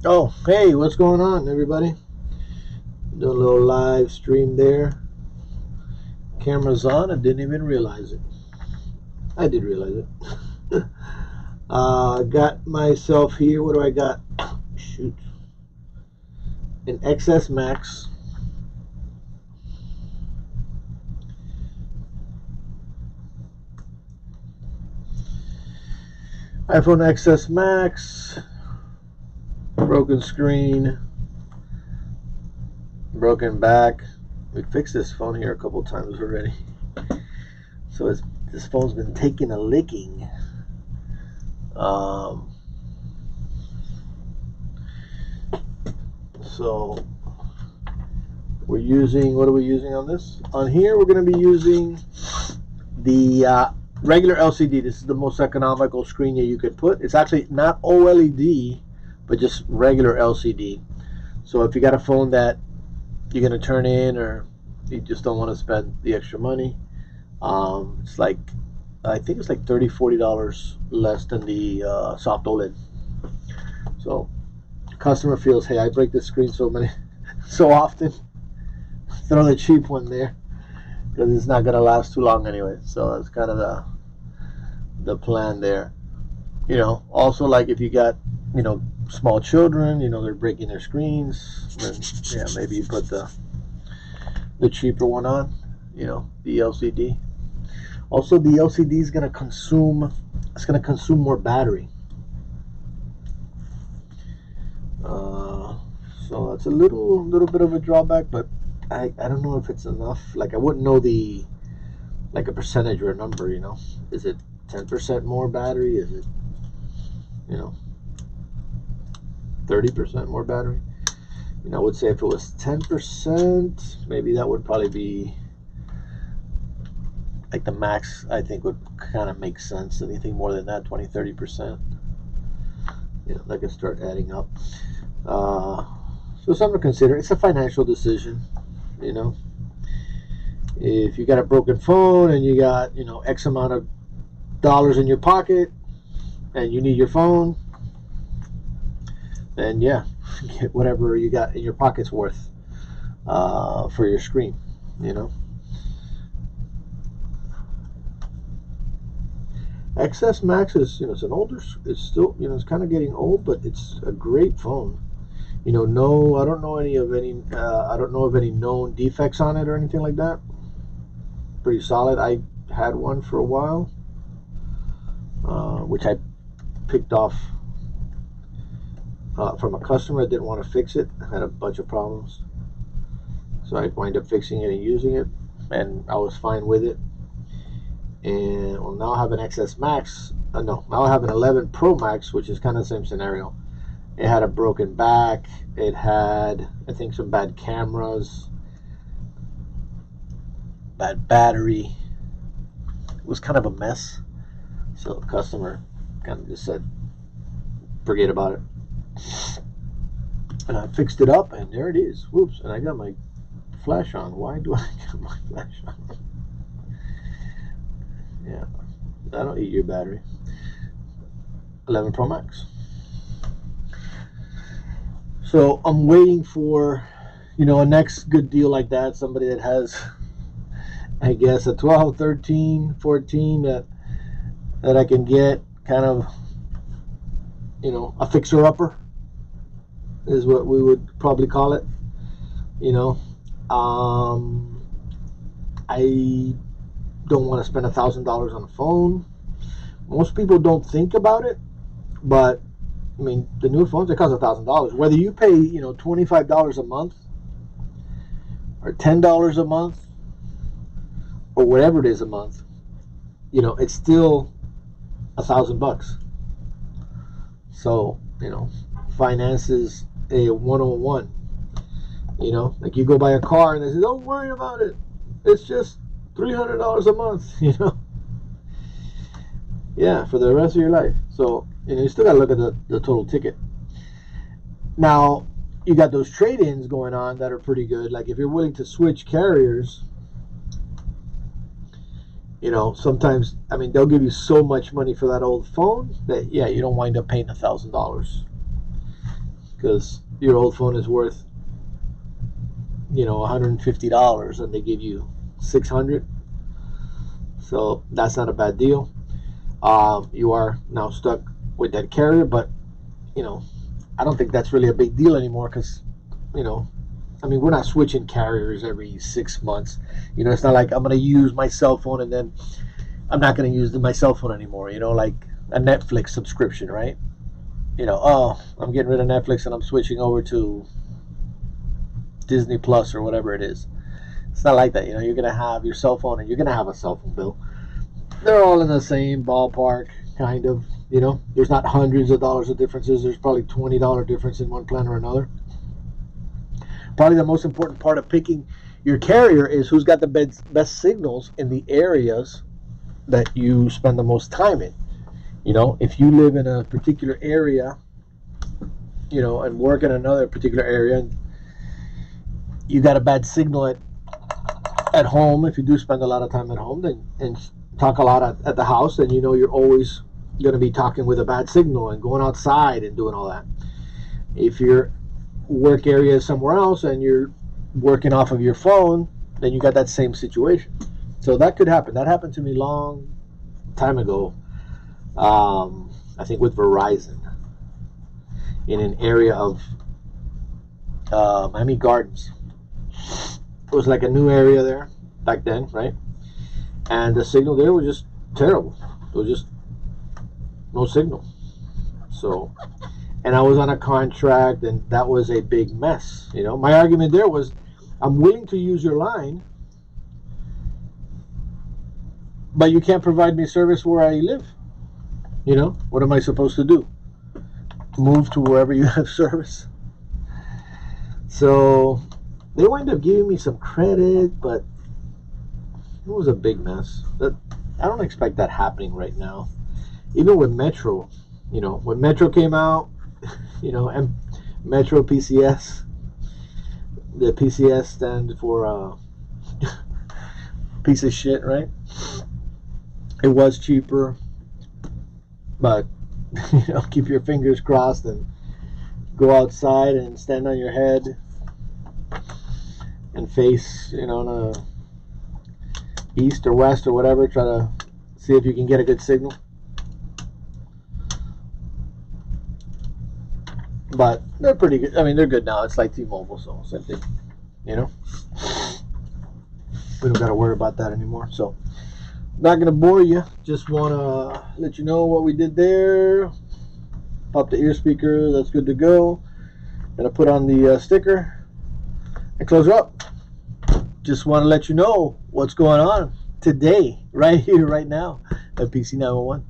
Oh, hey, what's going on, everybody? Doing a little live stream there. Camera's on. I didn't even realize it. I did realize it. Got myself here. What do I got? Shoot. An XS Max. iPhone XS Max. Broken screen. Broken back. We fixed this phone here a couple times already. So this phone's been taking a licking. So we're using, what are we using on this? On here, we're going to be using the regular LCD. This is the most economical screen you could put. It's actually not OLED, but just regular LCD. So if you got a phone that you're going to turn in, or you just don't want to spend the extra money, it's like, I think it's like $30–40 less than the soft OLED. So customer feels, hey, I break this screen so often, throw the cheap one there, because it's not going to last too long anyway. So that's kind of the plan there. Also, like, if you got small children, they're breaking their screens, then yeah, maybe you put the cheaper one on, the LCD. Also, the LCD is going to consume more battery. So that's a little bit of a drawback, but I don't know if it's enough. Like, I wouldn't know a percentage or a number. Is it 10% more battery? Is it 30% more battery? I would say if it was 10%, maybe that would probably be like the max. I think would kind of make sense. Anything more than that, 20–30%, that can start adding up. So something to consider. It's a financial decision. If you got a broken phone and you got X amount of dollars in your pocket and you need your phone, then yeah, get whatever you got in your pocket's worth for your screen. XS Max is it's an older, it's still it's kind of getting old, but it's a great phone. No, I don't know of any known defects on it or anything like that. Pretty solid. I had one for a while, which I picked off from a customer that didn't want to fix it. I had a bunch of problems, so I wind up fixing it and using it, and I was fine with it. And well, now I have an XS Max. No, now I have an 11 Pro Max, which is kind of the same scenario. It had a broken back. It had, I think, some bad cameras, bad battery. It was kind of a mess. So the customer kind of just said, forget about it. And I fixed it up, and there it is. Whoops, and I got my flash on. Why do I got my flash on? Yeah, that'll eat your battery. 11 Pro Max. So I'm waiting for, a next good deal like that. Somebody that has, I guess, a 12, 13, 14 that I can get kind of, a fixer-upper is what we would probably call it. I don't want to spend $1,000 on a phone. Most people don't think about it, but I mean, the new phones, they cost $1,000. Whether you pay, $25 a month or $10 a month or whatever it is a month, it's still $1,000. So, finances a 101. Like, you go buy a car and they say, don't worry about it. It's just $300 a month, Yeah, for the rest of your life. So, you still got to look at the total ticket. Now, you got those trade-ins going on that are pretty good. Like, if you're willing to switch carriers, sometimes, I mean, they'll give you so much money for that old phone that, yeah, you don't wind up paying $1,000. because your old phone is worth, you know, $150 and they give you 600. So that's not a bad deal. You are now stuck with that carrier, but you know, I don't think that's really a big deal anymore, because, you know, I mean, we're not switching carriers every 6 months. You know, it's not like I'm going to use my cell phone and then I'm not going to use my cell phone anymore. You know, like a Netflix subscription, right? You know, oh, I'm getting rid of Netflix and I'm switching over to Disney Plus or whatever it is. It's not like that. You know, you're going to have your cell phone and you're going to have a cell phone bill. They're all in the same ballpark, kind of. You know, there's not hundreds of dollars of differences. There's probably $20 difference in one plan or another. Probably the most important part of picking your carrier is who's got the best signals in the areas that you spend the most time in. You know, if you live in a particular area, you know, and work in another particular area, and you got a bad signal at home, if you do spend a lot of time at home, then, and talk a lot at the house, then you know you're always going to be talking with a bad signal and going outside and doing all that. If your work area is somewhere else and you're working off of your phone, then you got that same situation. So that could happen. That happened to me long time ago. I think with Verizon, in an area of Miami Gardens. It was like a new area there back then, right? And the signal there was just terrible. It was just no signal. So, and I was on a contract, and that was a big mess. You know, my argument there was, I'm willing to use your line, but you can't provide me service where I live. You know, what am I supposed to do? Move to wherever you have service? So they wound up giving me some credit, but it was a big mess. I don't expect that happening right now. Even with Metro, you know, when Metro came out, you know, and Metro PCS, the PCS stands for piece of shit, right? It was cheaper, but you know, keep your fingers crossed and go outside and stand on your head and face, you know, on a east or west or whatever, try to see if you can get a good signal. But they're pretty good. I mean, they're good now. It's like T-Mobile, so same thing, you know. We don't got to worry about that anymore. So, not gonna bore you. Just wanna let you know what we did there. Pop the ear speaker. That's good to go. Gonna put on the sticker and close her up. Just want to let you know what's going on today, right here, right now, at PC 911.